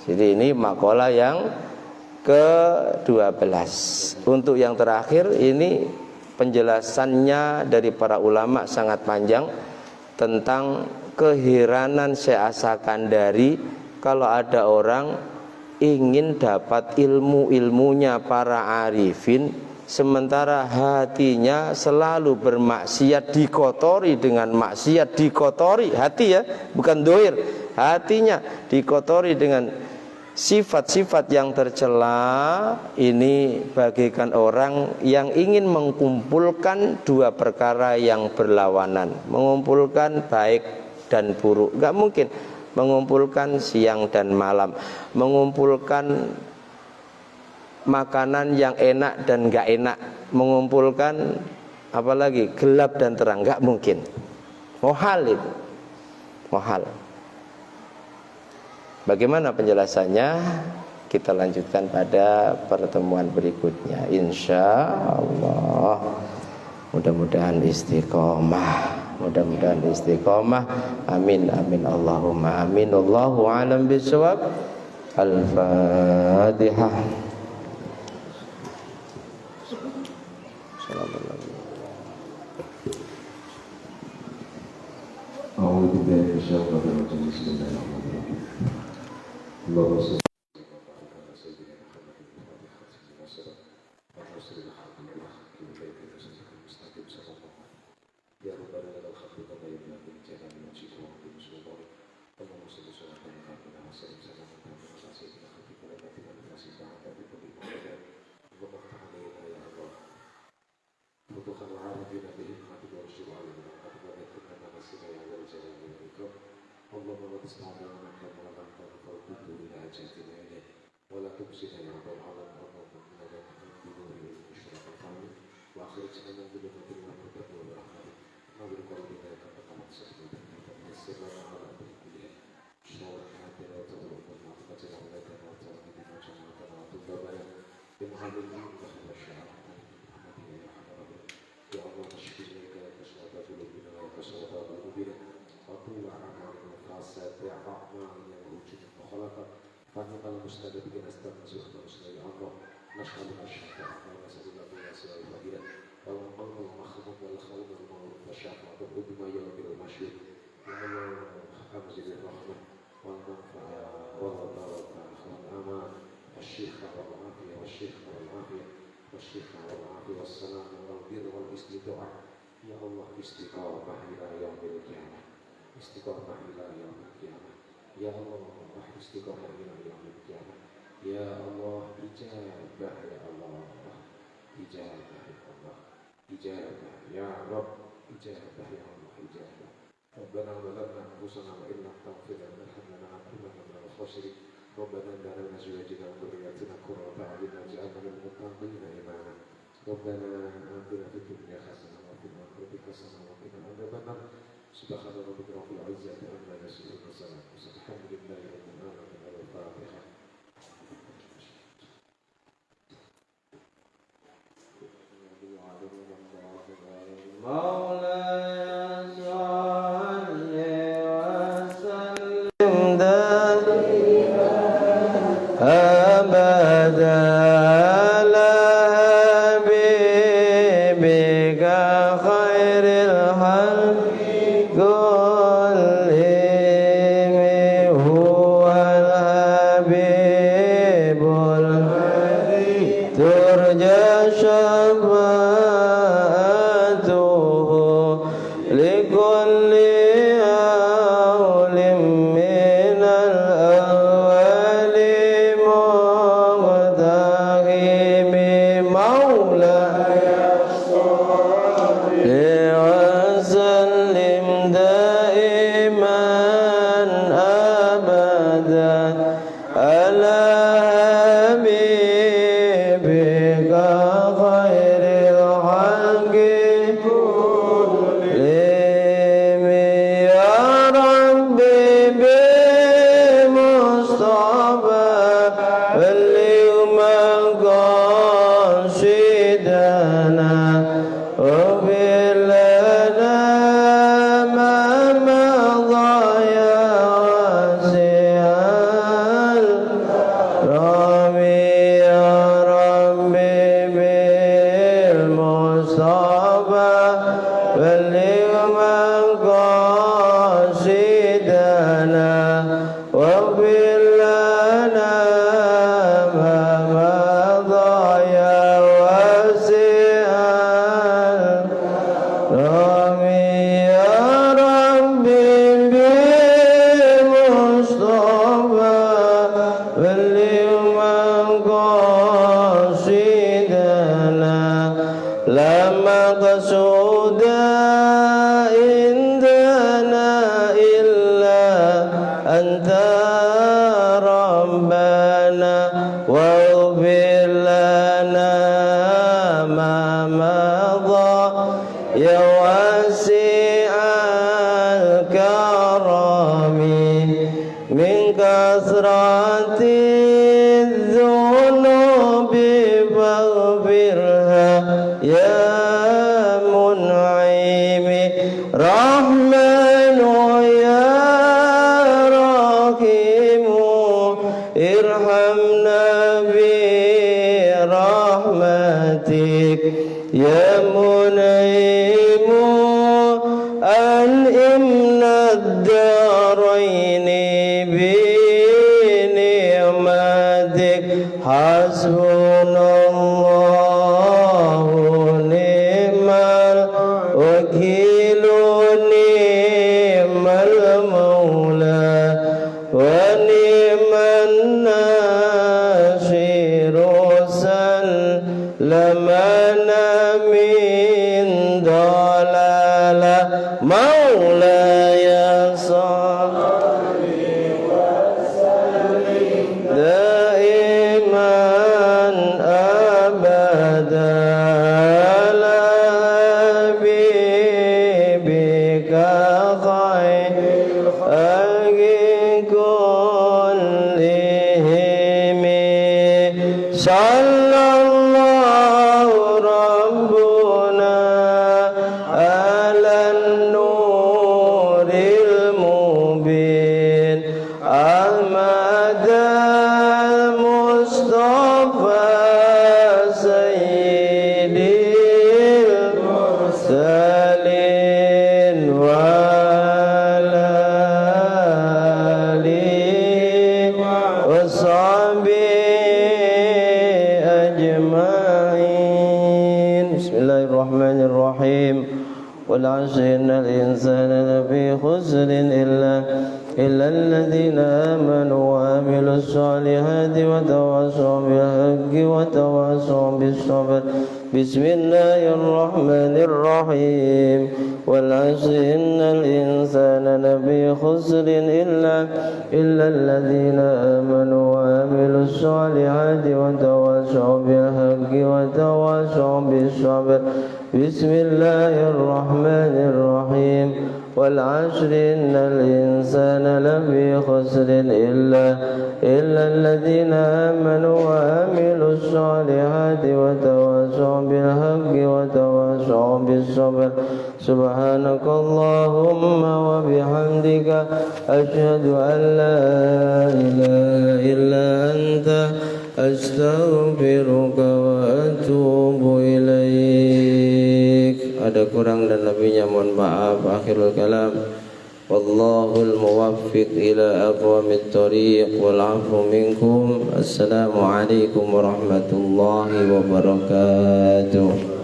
Jadi ini makalah yang ke-12. Untuk yang terakhir ini penjelasannya dari para ulama sangat panjang tentang keheranan Syekh Sakandari kalau ada orang ingin dapat ilmunya para arifin, sementara hatinya selalu bermaksiat, dikotori dengan maksiat, dikotori hati ya, bukan dohir, hatinya dikotori dengan Sifat-sifat yang tercela ini bagaikan orang yang ingin mengumpulkan dua perkara yang berlawanan, mengumpulkan baik dan buruk. Gak mungkin mengumpulkan siang dan malam, mengumpulkan makanan yang enak dan gak enak, mengumpulkan apalagi gelap dan terang. Gak mungkin. Mohal itu, mohal. Bagaimana penjelasannya? Kita lanjutkan pada pertemuan berikutnya, insya Allah. Mudah-mudahan istiqomah, mudah-mudahan istiqomah. Amin, amin, Allahumma amin. Allahu a'lam bishawab. Al-Fatihah. A'udzu billahi minasyaitonir rajim. Bismillahirrahmanirrahim. Allahumma shalli ala sayyidina Muhammad ya rabbana lakal hamdu kama yanbaghi li jalali wajhika wa li sultani. Allahumma shalli ala sayyidina Muhammad wa ala sayyidina Muhammad wa ala sayyidina فتوخا العارفين بهمتك وارشد علينا وقد وجدتنا مناسك يا ذا الجلال والاكرام. اللهم لا تسمع لنا كما غفرت فردد الى حاجاتنا اليه ولا تبصر يا رب العالمين. اللهم انا نحمد بنور المشرق القوي واخرجنا من ظلمات المغرب والرحمن نور قلبنا كما قصدت ويسر لنا على امر كلها شر حياتنا وتضرب معتقدنا ولايتنا وتوحيدنا وجماعتنا وطلابنا بمحمد وخير الشعب. يا الله نشكو إليك كشف قلوبنا وكشف قلوبنا وكل أعمالنا وخاصة أعمالنا ووجود وخلقك فإنك المستجاب بك نستغفرك ونستغفرك يا الله نسألك الشفاعة ونسألك بالأسماء الفضيلة والمقام والمخلوق والخوف والمغرب والشفاعة والعظمى يا رب المشهور يا الله أنزل الرحمة والمنفعة والبركة والأمان والشفاء والعافية والشفاء والعافية والشفاء والعافية والسلام والبر والاستطاعة يا الله استقامة إلى يوم القيامة استقامة إلى يوم القيامة يا الله استقامة إلى يوم القيامة يا الله إجابة يا الله إجابة يا الله إجابة يا رب إجابة يا الله إجابة ربنا ظلمنا أنفسنا وإن لم تغفر لنا وترحمنا لنكونن من الخاسرين ربنا لا من أزواجنا وذرياتنا قرة أعين واجعلنا للمتقين إماما ربنا آتنا في الدنيا حسنة وفي الآخرة حسنة وقنا عذاب النار سبحان ربك رب العزة عما يصفون وسلام والحمد لله رب العالمين. الفاتحة. مولاي صل وسلم دائما أبدا على حبيبك خير الخلق كلهم هو الحبيب الذي ترجى شفاعته لكل هول من الأول مقتحم مولاي صل وسلم دائما أبدا على مقاصدنا لا مقصود عندنا إلا أنت ربنا واغفر لنا ما مضى يا واسع الكرم من كثرة الذنوب فاغفرها يا منعم رحمن يا رحيم ارحمنا برحمتك يا منعم أنعمنا الدارين بنعمتك حسبنا الله نعم الوكيل نعم المولى ونعم الناصر سلمنا من ضلالة مولاي صل دائما أبدا على حبيبك خير كلهم صلى الله ربنا على النور المبين أحمد المصطفى سيد المرسلين وعلى آله وصحبه أجمعين بسم الله الرحمن الرحيم والعصر إن الإنسان لفي خسر إلا الذين آمنوا وعملوا الصالحات وتواصوا بالحق وتواصوا بالصبر بسم الله الرحمن الرحيم والعصر إن الإنسان لفي خسر إلا الذين آمنوا وعملوا الصالحات وتواصوا بالحق وتواصوا بالصبر بسم الله الرحمن الرحيم والعصر إن الإنسان لفي خسر إلا الذين آمنوا وعملوا الصالحات وتواصوا بالحق وتواصوا بالصبر سبحانك اللهم وبحمدك أشهد أن لا إله إلا أنت أستغفرك وأتوب إليك. Ada kurang dan lebihnya mohon maaf. Akhirul kalam. Wallahul muwaffiq ila aqwamit thoriq wal 'afwu minkum. Assalamualaikum warahmatullahi wabarakatuh.